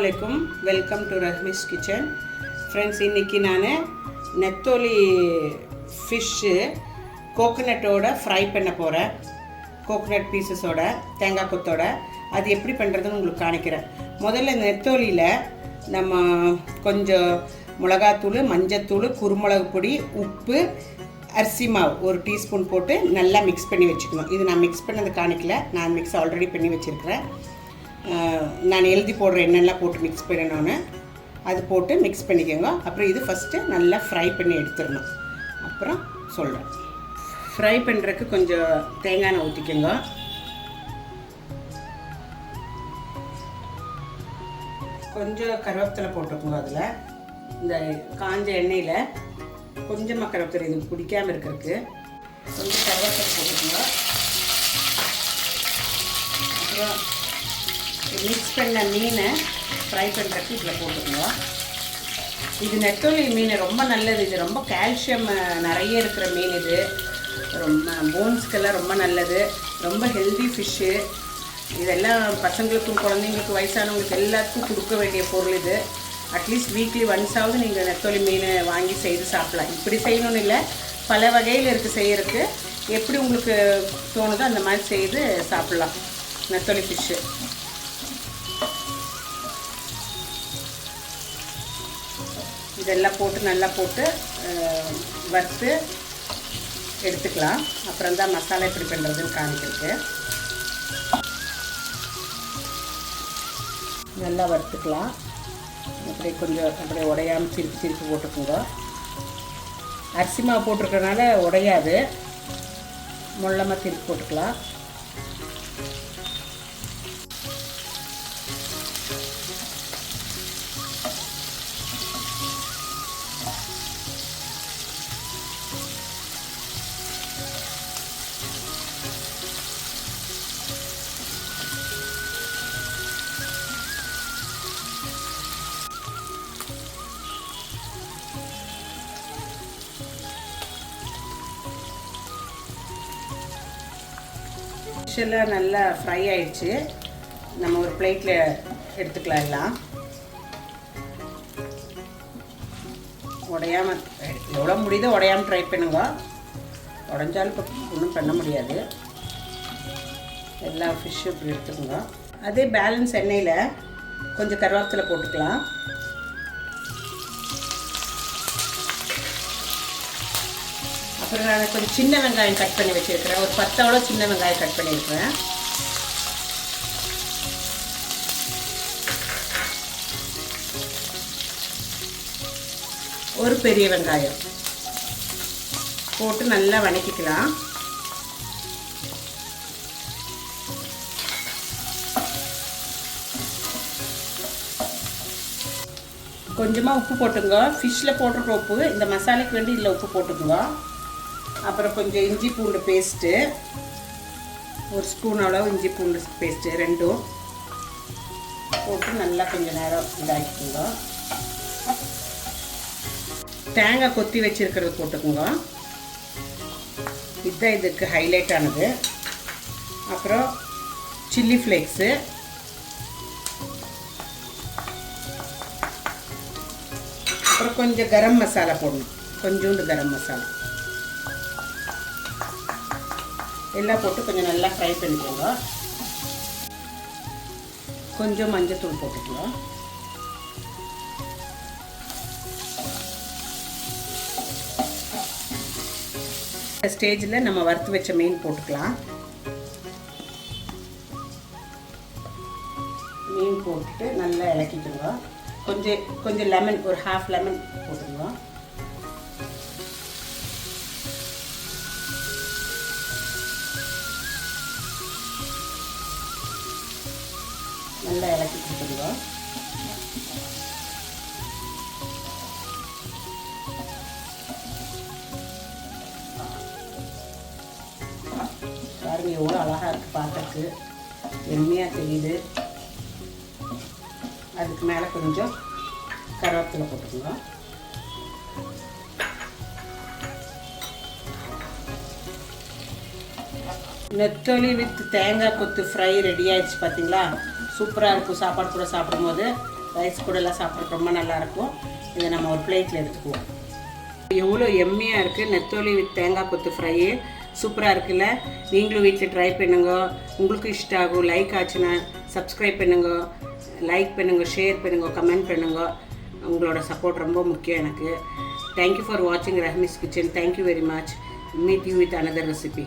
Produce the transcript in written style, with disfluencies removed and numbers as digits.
அஸ்ஸலாமுஅலைக்கும். Welcome to Rahmi's kitchen. Friends, இன்றைக்கி நான் நெத்தோலி fish கோகோனட்டோட fry பண்ண போகிறேன். கோகோனட் பீசஸோட, தேங்காய் கொத்தோட. அது எப்படி பண்ணுறதுன்னு உங்களுக்கு காணிக்கிறேன். முதல்ல நெத்தோலியில் நம்ம கொஞ்சம் மிளகாத்தூள், மஞ்சத்தூள், குருமிளகு பொடி, உப்பு, அரிசி மாவு ஒரு டீஸ்பூன் போட்டு நல்லா மிக்ஸ் பண்ணி வச்சுக்கணும். இது நான் மிக்ஸ் பண்ணது காணிக்கல, நான் மிக்ஸ் ஆல்ரெடி பண்ணி வச்சுருக்கிறேன். நான் எழுதி போடுற எண்ணெய்லாம் போட்டு மிக்ஸ் பண்ணணுன்னு அது போட்டு மிக்ஸ் பண்ணிக்கோங்க. அப்புறம் இது ஃபஸ்ட்டு நல்லா ஃப்ரை பண்ணி எடுத்துடணும். அப்புறம் சொல்கிறேன். ஃப்ரை பண்ணுறதுக்கு கொஞ்சம் தேங்காய் எண்ணெய் ஊற்றிக்கோங்க. கொஞ்சம் கருவேப்பிலை போட்டுக்கோங்க. அதில் இந்த காஞ்ச எண்ணெயில் கொஞ்சமாக கருவேப்பிலை, இது பிடிக்காமல் இருக்கிறதுக்கு கொஞ்சம் கருவேப்பிலை போட்டுக்கோங்க. அப்புறம் மிக்ஸ் பண்ண மீனை ஃப்ரை பண்ணுறதுக்கு இதில் போட்டுக்கோங்க. இது நெத்தோலி மீன் ரொம்ப நல்லது. இது ரொம்ப கால்சியம் நிறைய இருக்கிற மீன். இது ரொம்ப போன்ஸ்க்கெல்லாம் ரொம்ப நல்லது. ரொம்ப ஹெல்தி ஃபிஷ்ஷு. இதெல்லாம் பசங்களுக்கும் குழந்தைங்களுக்கு வயசானவங்களுக்கு எல்லாத்துக்கும் கொடுக்க வேண்டிய பொருள் இது. அட்லீஸ்ட் வீக்லி ஒன்ஸாவது நீங்கள் நெத்தோலி மீன் வாங்கி செய்து சாப்பிடலாம். இப்படி செய்யணும்னு இல்லை, பல வகையில் இருக்குது செய்கிறதுக்கு. எப்படி உங்களுக்கு தோணுதோ அந்த மாதிரி செய்து சாப்பிட்லாம் நெத்தோலி ஃபிஷ்ஷு. இதெல்லாம் போட்டு நல்லா போட்டு வறுத்து எடுத்துக்கலாம். அப்புறம் தான் மசாலா எப்படி பண்ணுறதுன்னு காணிக்கிறதுக்கு நல்லா வறுத்துக்கலாம். அப்படியே கொஞ்சம் அப்படியே உடையாமல் திருப்பி போட்டுக்கோங்க. அரிசி மாவு போட்டிருக்கறனால உடையாது, முள்ளமாக திருப்பி போட்டுக்கலாம். ஃபிஷ்ஷெல்லாம் நல்லா ஃப்ரை ஆகிடுச்சு. நம்ம ஒரு பிளேட்டில் எடுத்துக்கலாம். எல்லாம் உடையாமல் எவ்வளோ முடியுதோ உடையாமல் ட்ரை பண்ணுங்க. உடஞ்சாலும் இப்போ ஒன்றும் பண்ண முடியாது. எல்லா ஃபிஷ்ஷும் இப்படி எடுத்துக்கோங்க. அதே பேலன்ஸ் எண்ணெயில் கொஞ்சம் கருவேப்பிலை போட்டுக்கலாம். அப்புறம் நான் கொஞ்சம் சின்ன வெங்காயம் கட் பண்ணி வச்சுருக்கிறேன். ஒரு 10 அவ்வளோ சின்ன வெங்காயம் கட் பண்ணியிருக்கிறேன். ஒரு பெரிய வெங்காயம் போட்டு நல்லா வதக்கிக்கலாம். கொஞ்சமாக உப்பு போட்டுங்க. ஃபிஷ்ஷில் போட்டிருக்க உப்பு இந்த மசாலாக்கு வேண்டி இதில் உப்பு போட்டுக்குங்க. அப்புறம் கொஞ்சம் இஞ்சி பூண்டு பேஸ்ட்டு, ஒரு ஸ்பூன் அளவு இஞ்சி பூண்டு பேஸ்ட்டு ரெண்டும் போட்டு நல்லா கொஞ்சம் நேரம் இதாக்கிக்குங்க. தேங்காய் கொத்தி வச்சுருக்கிறது போட்டுக்குங்க. இதுதான் இதுக்கு ஹைலைட் ஆனது. அப்புறம் சில்லி ஃப்ளேக்ஸு, அப்புறம் கொஞ்சம் கரம் மசாலா போடணும். கொஞ்சோண்டு கரம் மசாலா எல்லாம் போட்டு கொஞ்சம் நல்லா ஃப்ரை பண்ணிக்கோங்க. கொஞ்சம் மஞ்சத்தூள் போட்டுக்கலாம். இந்த ஸ்டேஜில் நம்ம வறுத்து வச்ச மீன் போட்டுக்கலாம். மீன் போட்டுட்டு நல்லா இலக்கிக்கோங்க. கொஞ்சம் லெமன், ஒரு ஹாஃப் லெமன் போட்டுக்கோங்க. நல்லா இலக்கி கொடுத்துருங்க. பாருங்க எவ்வளோ அழகாக இருக்குது, பார்க்கறதுக்கு எண்ணெயாக தெரியுது. அதுக்கு மேலே கொஞ்சம் கருவேப்பிலை போட்டுக்கோங்க. நெத்தோலி வித் தேங்காய் கொத்து ஃப்ரை ரெடி ஆயிடுச்சு. பார்த்தீங்களா, சூப்பராக இருக்கும். சாப்பாடு கூட சாப்பிடும்போது ரைஸ் கூடலாம் சாப்பிட்றது ரொம்ப நல்லாயிருக்கும். இதை நம்ம ஒரு பிளேட்டில் எடுத்துக்குவோம். எவ்வளோ எம்மியாக இருக்குது நெத்தோலி வித் தேங்காய் கொத்து ஃப்ரை. சூப்பராக இருக்குல்ல? நீங்களும் வீட்டில் ட்ரை பண்ணுங்க. உங்களுக்கு இஷ்டம் ஆகும். லைக் ஆச்சுன்னா சப்ஸ்கிரைப் பண்ணுங்க, லைக் பண்ணுங்க, ஷேர் பண்ணுங்க, கமெண்ட் பண்ணுங்க. உங்களோட சப்போர்ட் ரொம்ப முக்கியம் எனக்கு. தேங்க்யூ ஃபார் வாட்சிங் Rahmi's kitchen. Thank you very much. Meet you with another recipe.